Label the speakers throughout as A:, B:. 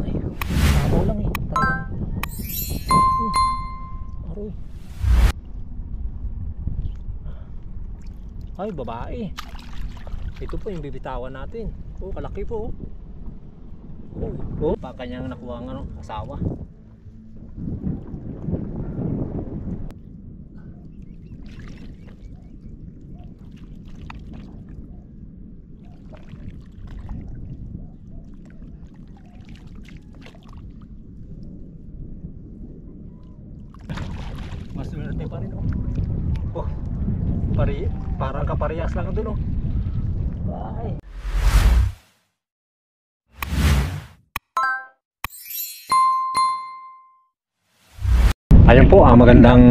A: Ay, sabaw lang eh. Talagang. Aroy. Ay, babae. Ito po yung bibitawan natin. Oh, kalaki po. Oh, pa kanyang nakuha ng asawa. Mas swerte pa rin oh. Oh, parang kaparehas lang doon oh. Bye. Ayun po, magandang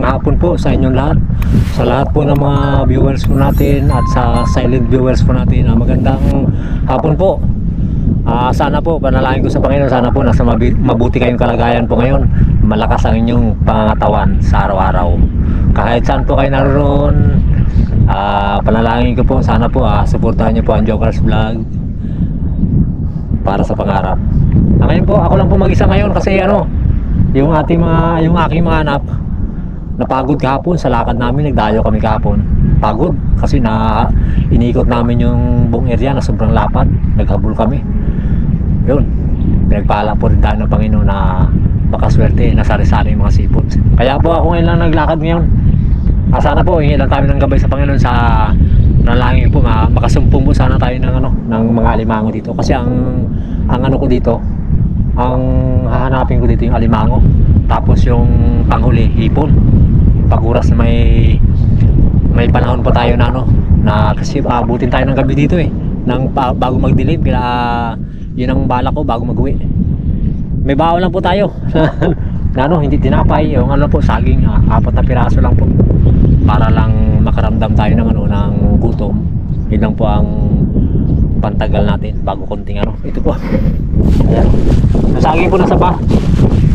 A: hapon po sa inyong lahat. Sa lahat po ng mga viewers po natin at sa silent viewers po natin, magandang hapon po. Sana po, panalangin ko sa Panginoon, sana po nasa mabuti kayong kalagayan po ngayon. Malakas ang inyong pangangatawan sa araw-araw. Kahit saan po kayo naroon, panalangin ko po, sana po suportahan niyo po ang Jokers Vlog para sa pangarap. Ngayon po, ako lang po mag-isa ngayon kasi yung aking mga anak napagod kahapon sa lakad namin, nagdayo kami kahapon. Pagod kasi iniikot namin yung buong area na sobrang lapad, naghabol kami. Yun, pinagpala po rin tayo ng Panginoon na makaswerte, nasari-sari yung mga sipot. Kaya po ako ngayon lang naglakad ngayon. Sana po hingi lang tayo ng gabay sa Panginoon sa nalangin po, makasumpong po sana tayo ng mga alimango dito. Kasi ang ano ko dito, ang hahanapin ko dito yung alimango, tapos yung panghuli hipon. Paguras na may panahon pa tayo na kasi abutin tayo ng gabi dito bago magdilim. Kaya yun ang bala ko bago mag-uwi. May baon lang po tayo hindi tinapay, yung po saging, 4 na piraso lang po para lang makaramdam tayo ng gutom. Yun lang po ang pantagal natin bago konting ito po. Ayan, nasaging po na sa pa.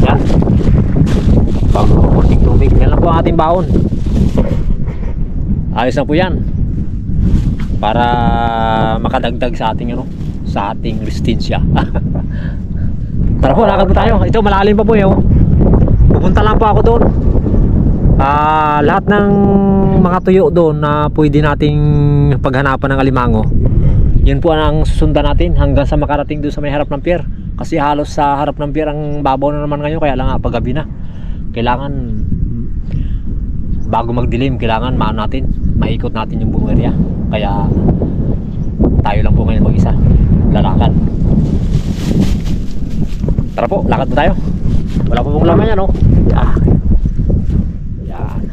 A: Yan, bago konting tubig. Yan lang po ang ating baon. Ayos na po yan para makadagdag sa ating sa ating resistensya. Tara po, lakad po tayo. Ito malalim pa po pupunta lang po ako doon. Lahat ng mga tuyo doon na pwede nating paghanapan ng alimango, yun po ang susundan natin hanggang sa makarating doon sa may harap ng pier. Kasi halos sa harap ng pier ang babaw na naman ngayon, kaya lang paggabi na. Kailangan bago magdilim, kailangan maikot natin yung buong area. Kaya tayo lang po ngayon mag-isa, lalakad. Tara po, lakad po tayo. Wala po pong laman yan Yan.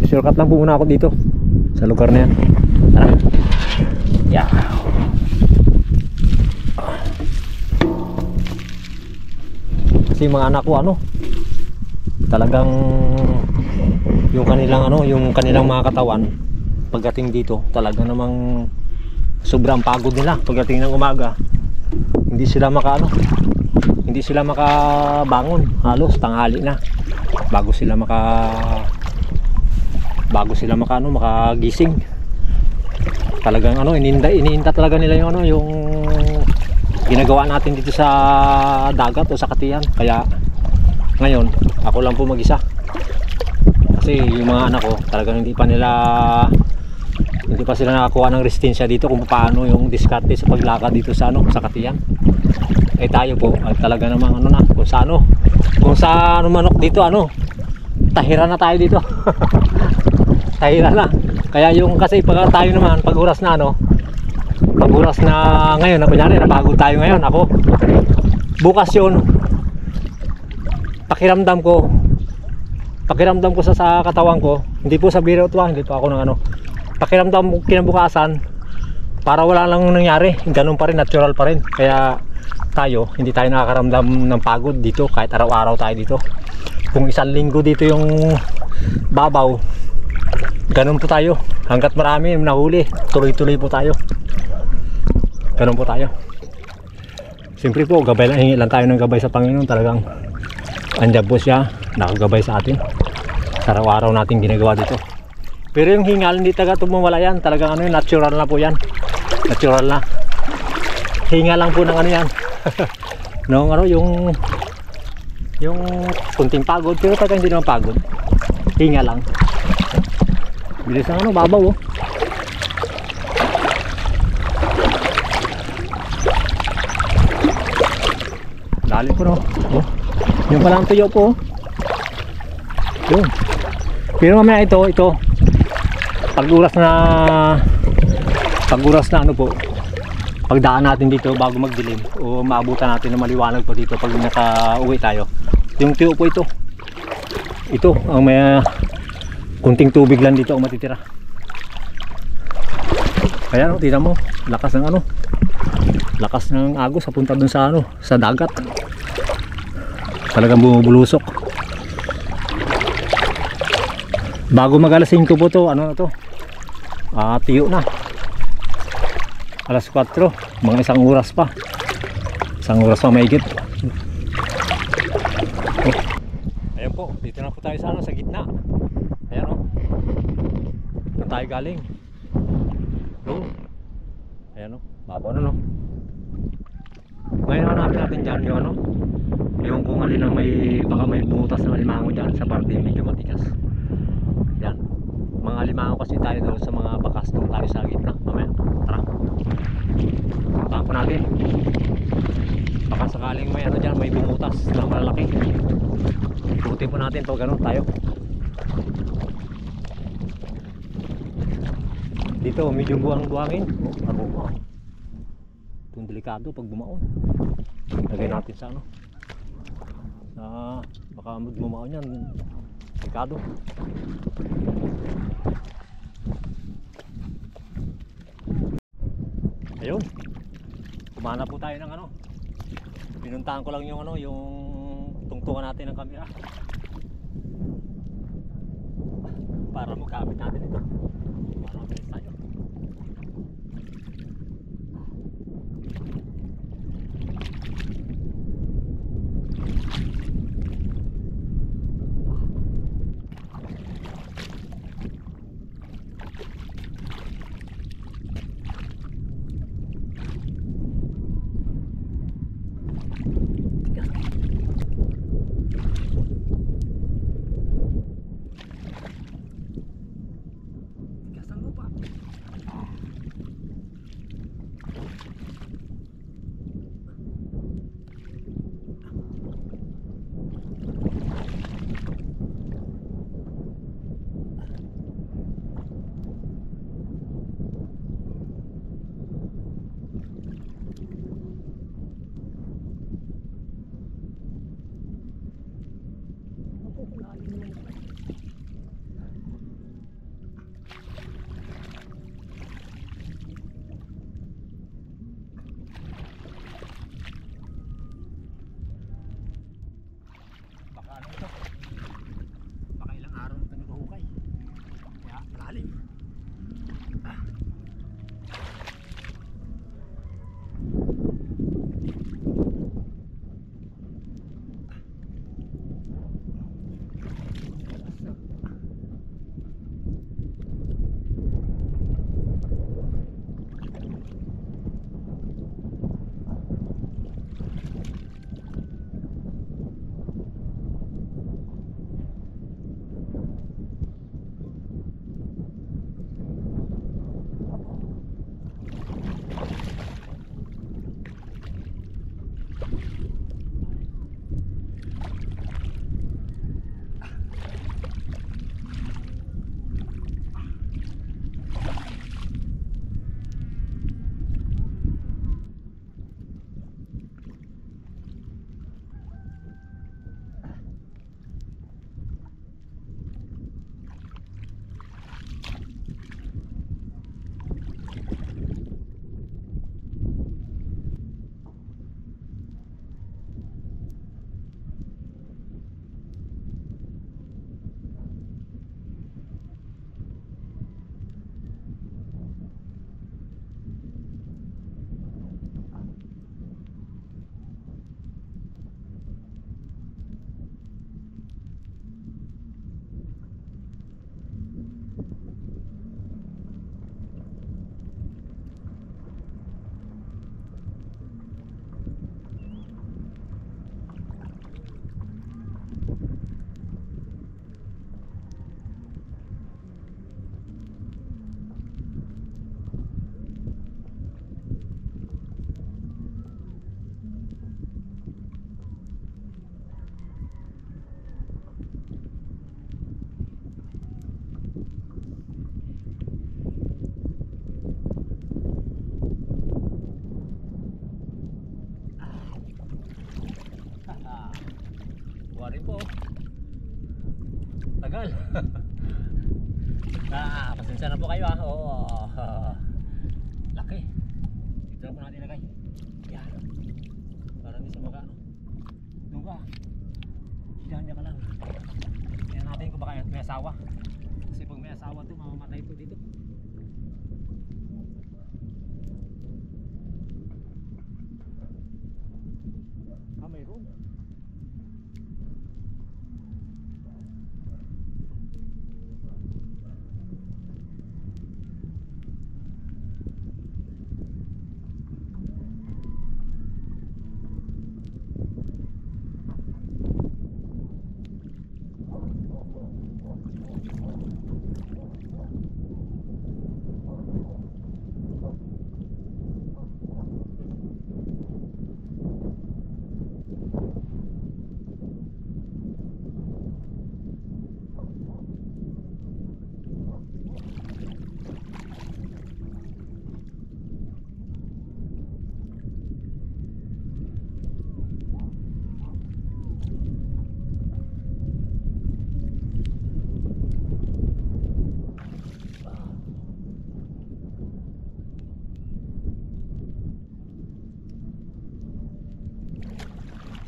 A: Shortcut lang po muna ako dito sa lugar na yan. Tara. Yan. Kasi mga anak ko talagang yung kanilang mga katawan pagdating dito, talaga namang sobrang pagod nila pagdating ng umaga. Hindi sila makabangon, halos tanghali na bago sila makagising. Talagang iniinta talaga nila yung ginagawa natin dito sa dagat o sa katiyan. Kaya ngayon ako lang po mag-isa kasi yung mga anak ko talagang hindi pa sila nakakuha ng resistensya dito kung paano yung diskarte sa paglakad dito sa katiyan. Tayo po talaga namang kung sa manok dito tahira na tayo dito. Tahira na. Kaya kasi pag tayo naman pag oras na ngayon, kunyari napagod tayo ngayon, ako bukas yun, pakiramdam ko sa katawan ko, hindi po sa biro ito, hindi pa ako pakiramdam ko kinabukasan para wala lang nangyari, ganun pa rin, natural pa rin. Kaya hindi tayo nakakaramdam ng pagod dito kahit araw-araw tayo dito. Kung isang linggo dito yung babaw, ganun po tayo hanggat marami nahuli, tuloy-tuloy po tayo, ganun po tayo. Siyempre po, hingi lang tayo ng gabay sa Panginoon. Talagang andyan po siya, nakagabay sa atin sa araw-araw natin ginagawa dito. Pero yung hingal, hindi taga tumawala yan. Talagang natural na po yan. Natural na. Hinga lang po ng ano yan. Nung ano, yung kunting pagod, pero pagka hindi naman pagod, hinga lang. Bilis ng ano, babaw oh. Lalim po no. Oh. Yung palang tuyo po oh. Yun. Pero mamaya ito pag oras na ano po, pagdaan natin dito bago magdilim o maabutan natin ng maliwanag po dito pag naka-uwi tayo, yung tuyo po ito ang may kunting tubig lang dito ang matitira. Kaya no, tingnan mo, lakas ng agos papunta dun sa ano, sa dagat. Talagang bumubulusok. Bago mag alas 5 po to, ano na to? Tiyo na. Alas 4, mga isang oras pa mahigit. Oh. Ayan po, dito na po tayo sa, ano, sa gitna. Ayan o. Doon tayo galing. Oh. Ayan o, babaw na no. Ngayon hanapin natin dyan yung ano, yung kung alin ang baka may butas ng alimango dyan sa parte medyo matigas. Yan, mga alimango kasi tayo doon sa mga bakas, doon tayo sa gitna. Mamaya, tara, puntahan po natin. Baka sakaling may ano dyan, may bumutas na malalaki, ikutin po natin pag ganun tayo. Dito medyo buwang-buwangin. Itong delikado pag bumaon. Lagay natin sa ano, baka bumaon yan, delikado. Ayun, kumana po tayo ng ano, pinuntahan ko lang yung ano, yung tungtungan natin ng camera para magamit natin ito para mabilis tayo.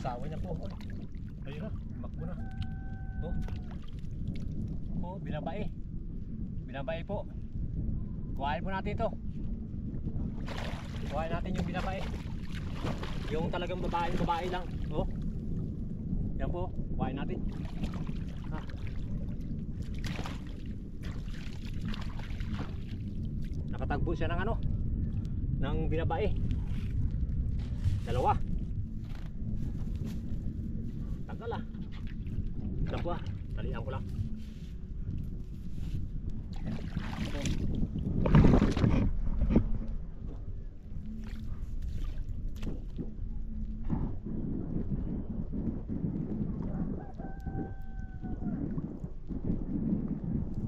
A: asawa niya po. Oh. Ayun na, makbo na. Oh. Oh, binabae. Binabae po. Kuhain po natin ito. Kuhain natin yung binabae. Yung talagang babae lang. Oh. Yan po, kuhain natin. Ha. Nakatagbo siya ng ano? Ng binabae. Dalawa. Tagal ah. Ito po ah. Talian ko lang.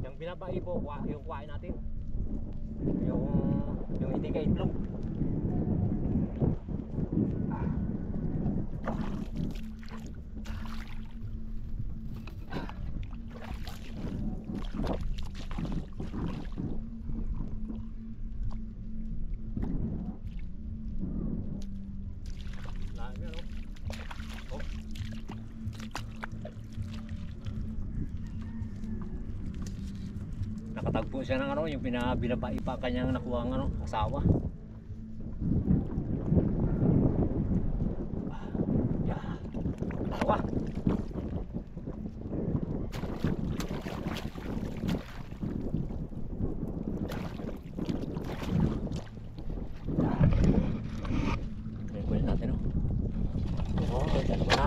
A: Yung binabae po, yung kuhain natin. Yung hindi ka itlog. Nakatagpo siya ng ano, yung binabae pa kanyang nakuha ng ano, asawa. Yeah. Dalawa. Kunin natin oh. Oh, dalawa na.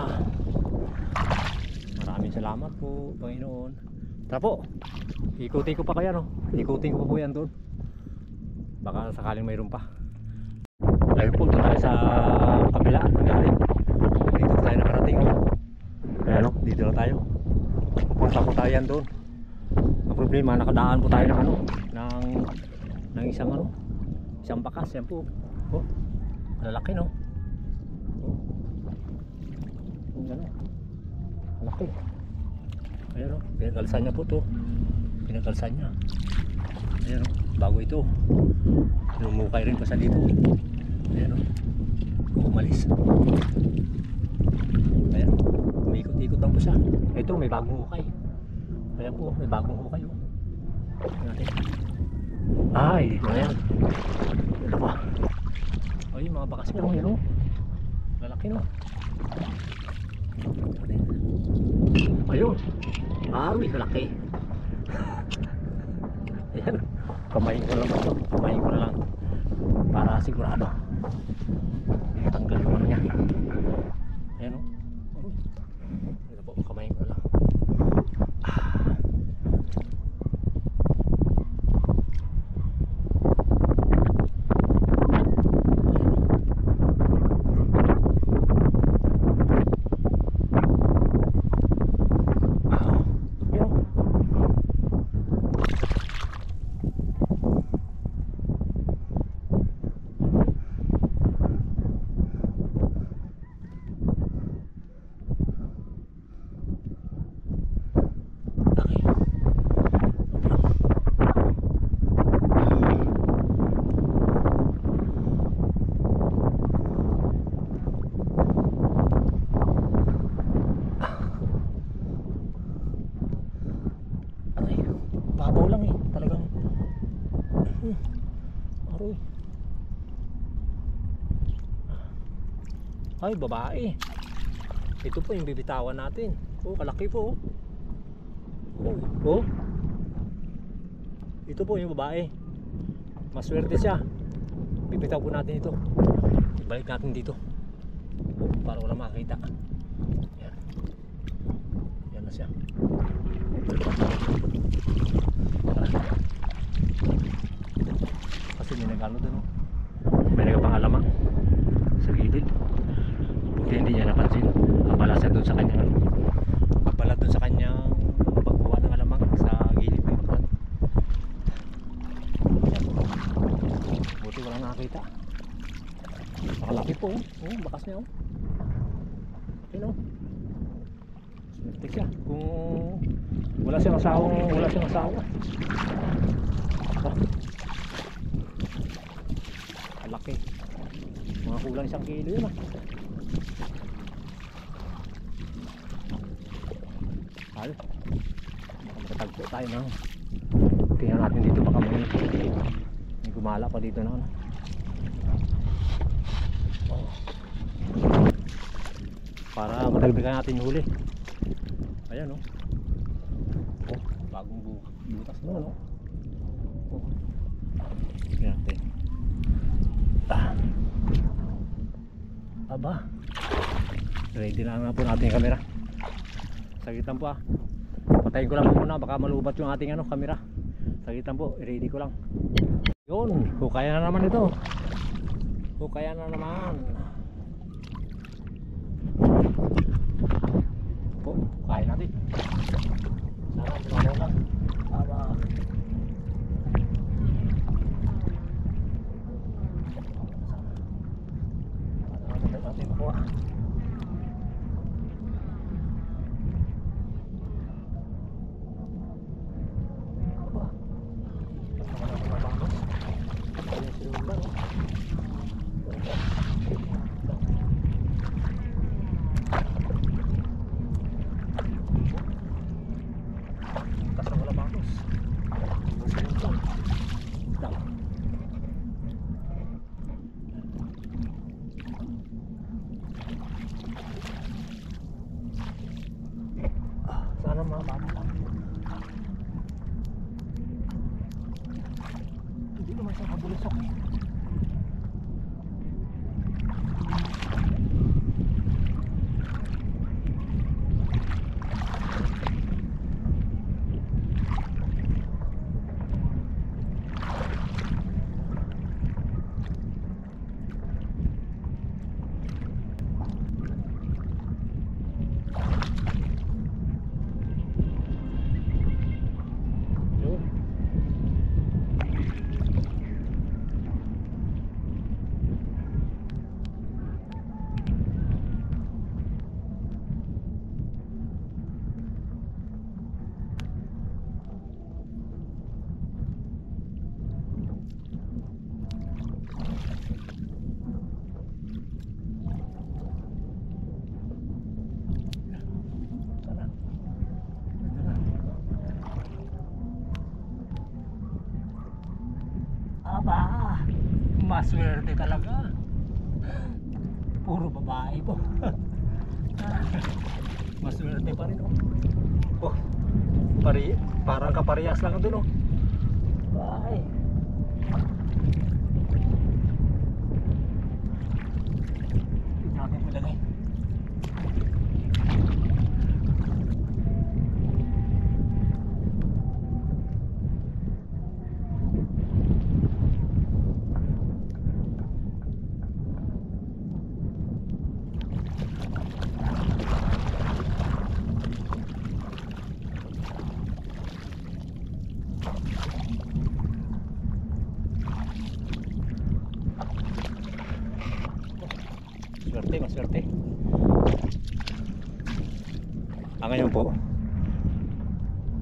A: Maraming salamat po, Panginoon. Tara po. Ikutin ko pa kaya no? Ikutin ko pa po yan doon. Baka sakaling mayroon pa. Ayun po, tayo sa kabila ng galing. Dito tayo nakarating. Ayan o, dito na tayo. Pupunta po tayo yan doon. Ang problema, nakadaan po tayo ng ano, ng isang ano, isang bakas. Yan po. Oh, lalaki no. Oh, yan o. Malaki. Ayan o, pinagalsan niya po to. Pinagalsan niya. Ayan o, bago ito. Lumukay rin pa sa dito. Ayan o, umalis. Ayan, umikot-ikot lang po siya. Ito, may bagong hukay. Ayan po, may bagong hukay o. Natin. Ay, ayan. Ano ba? Ay, mga bakas niya o, yan o. Lalaki no. Ayun. Aroy, lalaki. Ayan. Kamayin ko lang ito. Kamayin ko na lang. Para sigurado. Tanggal yung ano niya. Ayan o. Ito po, kamayin ko na lang. Babaw lang eh, talagang aroy. Ay, babae. Ito po yung bibitawan natin. Oh, kalaki po. Oh. Ito po yung babae. Maswerte siya. Bibitaw po natin ito. Ibalik natin dito. Oh, para wala makakita. Yan. Yan na siya. Kasi may nagano doon oh. May nagpangalamang sa gilid. Buti hindi niya napansin. Abala siya doon sa kanyang ano. Abala doon sa kanyang pagkuha ng alamang sa gilid ng baklan. Buti walang nakakita. Nakalaki po oh. Bakas niya oh. Yun oh. Swerte siya. Kung wala siyang asawa. Laki. Mga kulang 1 kilo yun ah. tayo ng tingnan natin dito, baka may gumala pa dito na ano. Oh. Para madagdagan natin yung huli. Ayan, oh. Oh, bagong butas na, no? Oh. Tingnan natin. Aba, ready na nga po natin yung camera. Sagitan po, patayin ko lang po muna, baka malubat yung ating ano, camera. Sagitan po, ready ko lang. Yun, hukaya na naman ito. Hukaya na naman. Po, hukaya natin. Sana tumaw lang. Aba. Natin makuha. Sana mababa lang. Hindi naman siya mabulusok eh. Aba, maswerte talaga. Puro babae po. Maswerte pa rin oh. Oh, parang kaparehas lang doon oh. Ay. Hindi natin palagay. Maswerte. Ngayon po,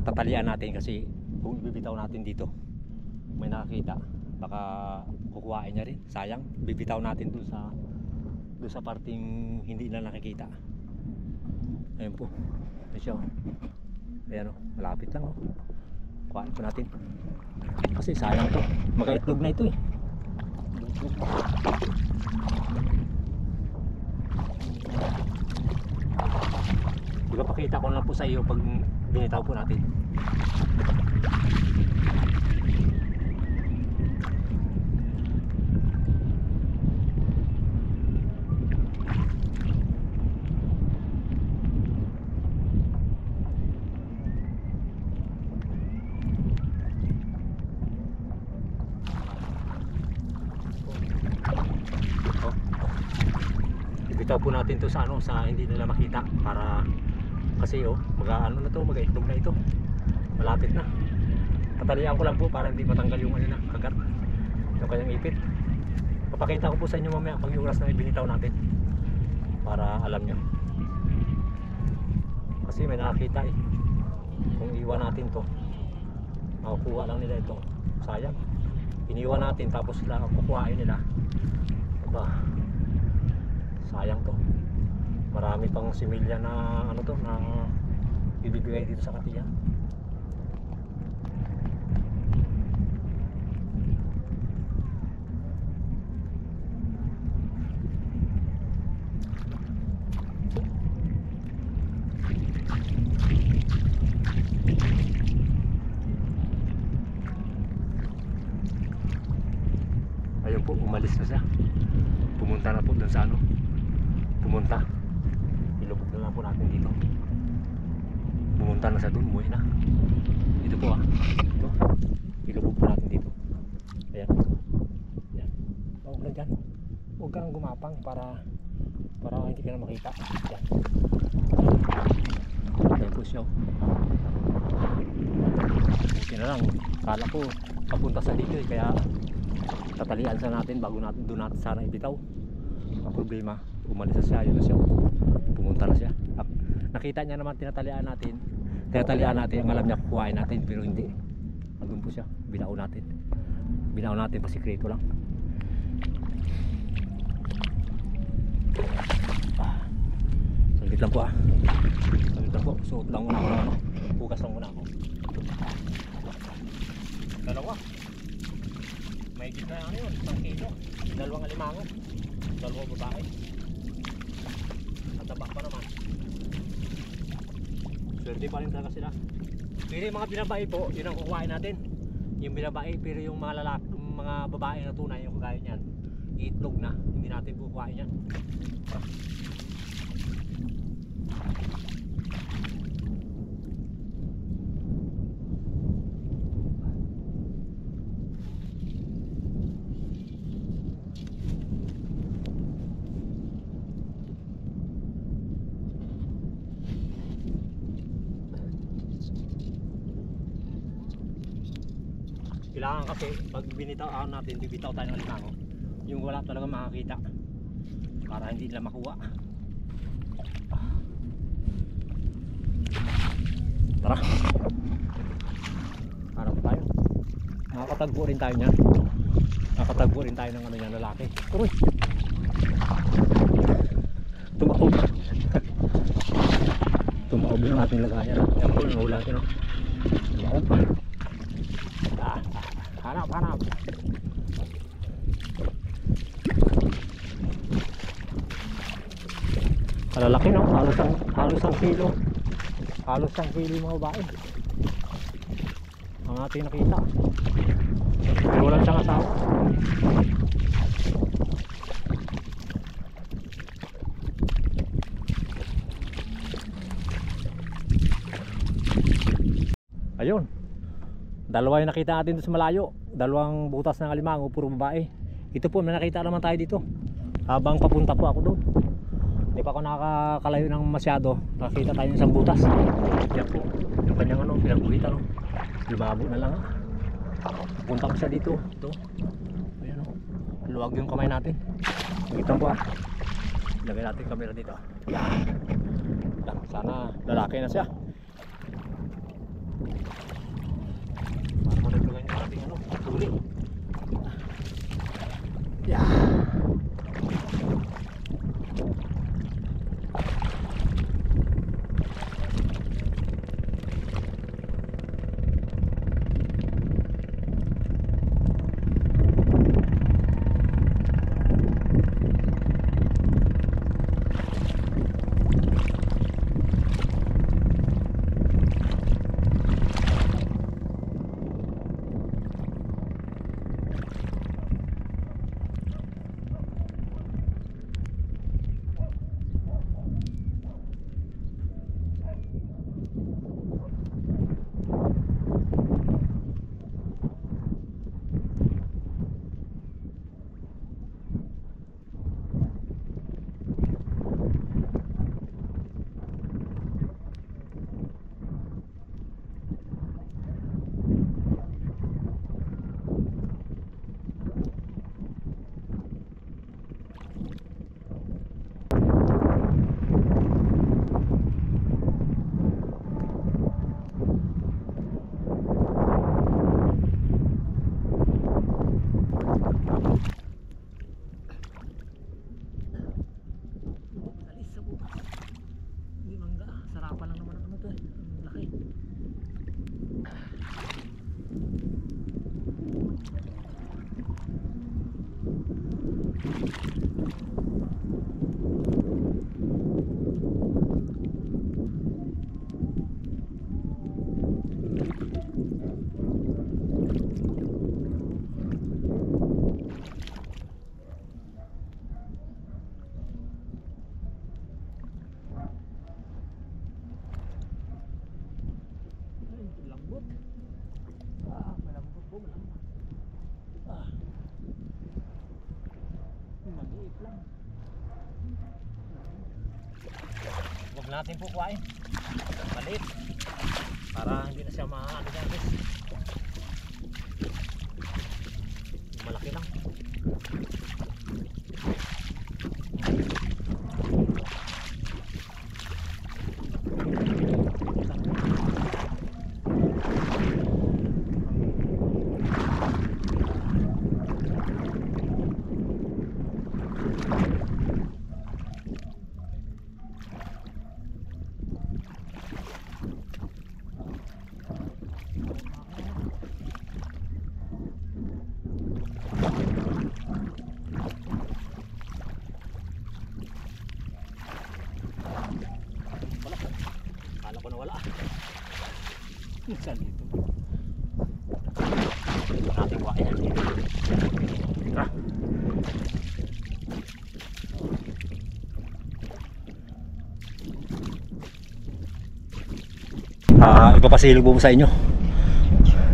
A: tatalian natin kasi kung ibibitaw natin dito, may nakakita, baka kukuhain niya rin. Sayang, bibitaw natin doon sa parting hindi na nakikita. Ayun po. Ayun siya. Ayan o, malapit lang o. Kuhain po natin. Kasi sayang to. Magkaitlog na ito eh. Ipapakita ko lang po sa iyo pag binitaw po natin. Ibitaw po natin to sa ano, sa hindi nila makita para kasi oh, mag-ano na to, mag-itlog na ito. Malapit na. Tatalian ko lang po para hindi matanggal yung ano na kagat. Yung kanyang ipit. Papakita ko po sa inyo mamaya pag yung oras na ibinitaw natin. Para alam nyo. Kasi may nakakita eh. Kung iwan natin to, makukuha lang nila ito. Sayang. Iniwan natin tapos sila kukuhain nila. Diba? Sayang to. Marami pang similya na ano to na ibibigay dito sa katiyan. Ayun po, umalis na siya. Pumunta na po dun sa ano. Pumunta. Ilubog na lang po natin dito. Pumunta na siya dun, umuwi na. Ito po ito. Ilubog po natin dito. Ayan. Ayan. Huwag lang dyan. Huwag kang gumapang para hindi ka na makita. Ayan. Ayan po siya. Buti na lang. Kala ko papunta sa dito kaya tatalian sa natin bago natin doon natin sana ibitaw. Ang problema, umalis na siya. Yun na siya. Pumunta na siya. Nakita niya naman tinatalian natin. Ang alam niya kukuhain natin pero hindi. Andun po siya. Binaw natin pa sikreto lang. Saglit lang po Saglit lang po. Suot lang muna ako na ano. Bukas lang muna ako. Dalawa. May gitna ano yun, 1 kilo. 2 alimango. 2 babae. Nataba pa naman. Swerte pa rin talaga sila. Pero yung mga binabae po, yun ang kukuhain natin. Yung binabae, pero yung mga lalaki, mga babae na tunay, yung kagaya niyan, iitlog na. Hindi natin kukuhain yan. Kailangan kasi pag binitaw natin, bibitaw tayo ng alimango, yung wala talaga makakita para hindi nila makuha. Tara, harap tayo. Nakakatagpo rin tayo niyan. Nakakatagpo rin tayo ng ano yan, lalaki. Uy, tumaob. Tumaob yung ating lagayan. Yan po yung hula natin, no? Tumaob. Hanap. Kalalaki, no? Halos ang kilo. Halos ang kilo yung mga babae. Ang ating nakita. Pero walang siyang asawa. Ayun. Dalawa yung nakita natin dito sa malayo. 2 butas ng alimango, puro babae. Ito po, may nakita naman tayo dito. Habang papunta po ako doon. Hindi pa ako nakakalayo ng masyado. Nakita tayo ng isang butas. Yan po. Yung kanyang ano, pinagbuhitan. No? Lumabo na lang. Punta ko siya dito. Ito. Ayan o. Luwag yung kamay natin. Ito po Lagay natin yung camera dito. Yan. Sana lalaki na siya. Para madagdagan yung ating ano, huli. natin po kuhain. Maliit. Para hindi na siya maano dyan guys. Malaki lang. Kala ko na wala. Saan dito? Ito natin kuha yan. Tara. Ipapasilog po sa inyo.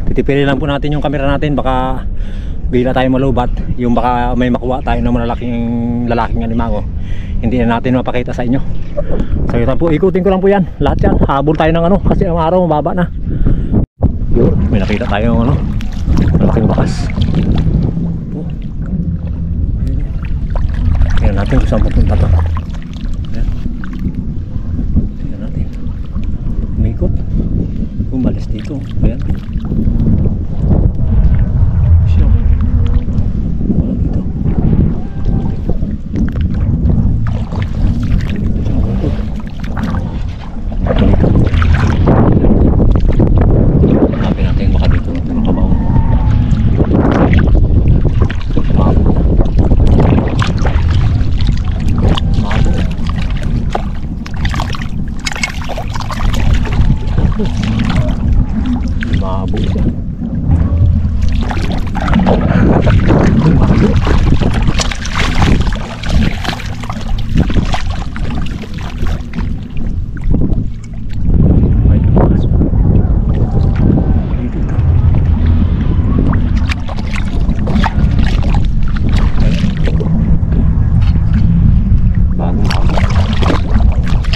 A: Titipirin lang po natin yung camera natin. Baka bigla tayo malubat. Yung baka may makuha tayo ng lalaking alimango. Hindi na natin mapakita sa inyo. So yun po, ikutin ko lang po yan. Lahat yan, habol tayo ng ano. Kasi ang araw mababa na. Yun, may nakita tayo ng ano, malaking bakas. Tingnan natin kung saan pupunta to. Ayan. Tingnan natin. Umikot. Umalis dito. Ayan. Siya. Wala dito. Dito. Hanapin natin baka dito makabaw. Mabo. Mabo siya. Mabo.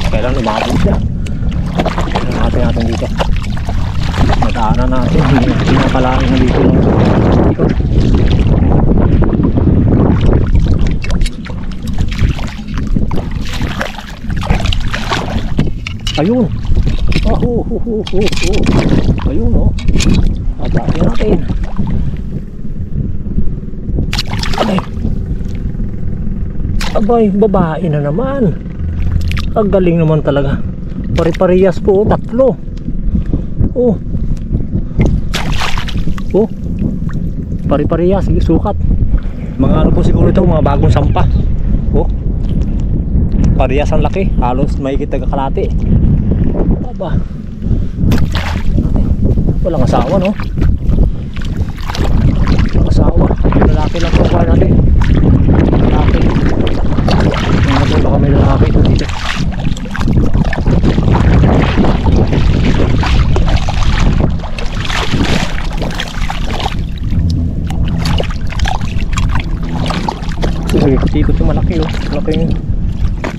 A: Kailan lumabog siya. Kailan natin dito. Nadaanan natin. Hindi na kalain na dito. Ayun. Ayun o. Pagkakin natin. Abay, babae na naman. Ang galing naman talaga. Pare-parehas po, tatlo. Oh. Oh. Pare-parehas, sukat. Mga ano po siguro ito, mga bagong sampa. Oh. Parehas ang laki, halos mahigit nagkakalati. Aba. Walang asawa, no? Walang asawa. Lalaki lang po kuha natin. Lalaki. Baka may lalaki ito dito. Ikot-ikot yung malaki oh. Malaki yung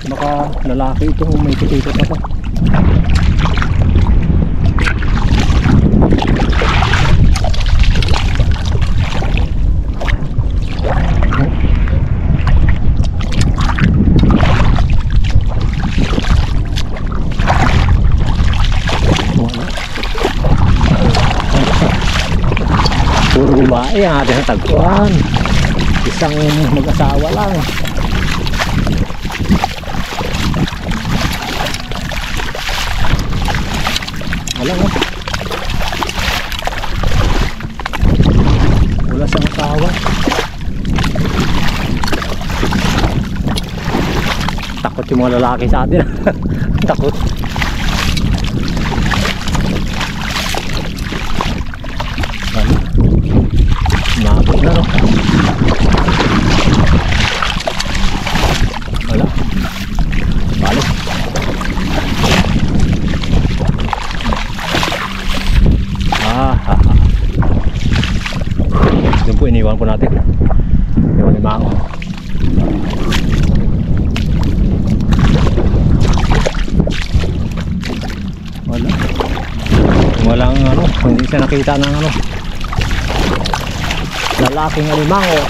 A: baka lalaki itong may ikot-ikot na pa. Puro babae ang ating tagpuan. Isang mag-asawa lang. Wala nga. Wala siyang asawa. Takot yung mga lalaki sa atin. Takot. Mabot na no. Wala. Balik. Yun po, iniwan po natin. Yung limang. walang ano, hindi siya nakita ng ano, lalaking alimango.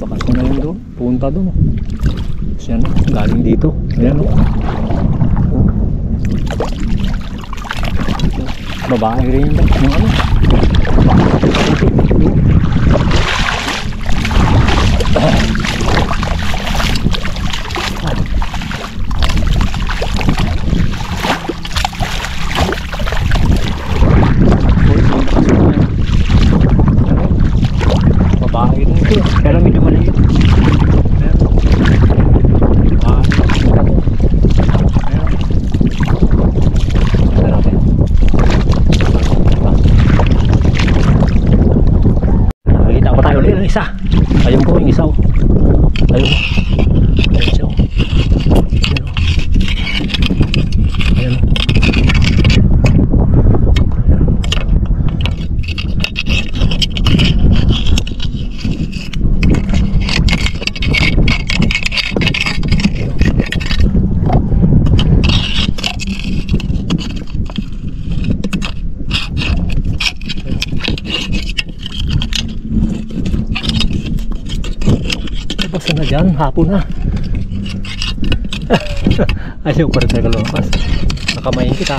A: Baka siya na yun doon, punta doon. Siya na, galing dito. Ayan o. Babae rin yun, yung ano. Babae rin ito, pero medyo maliit. Nakikita ko tayo ulit ng isa. Ayun po yung isa. Ayun. Ayun siya. Ayun. Basta na dyan, hapon na. Ayaw pa rin tayo lumabas. Nakamayin kita.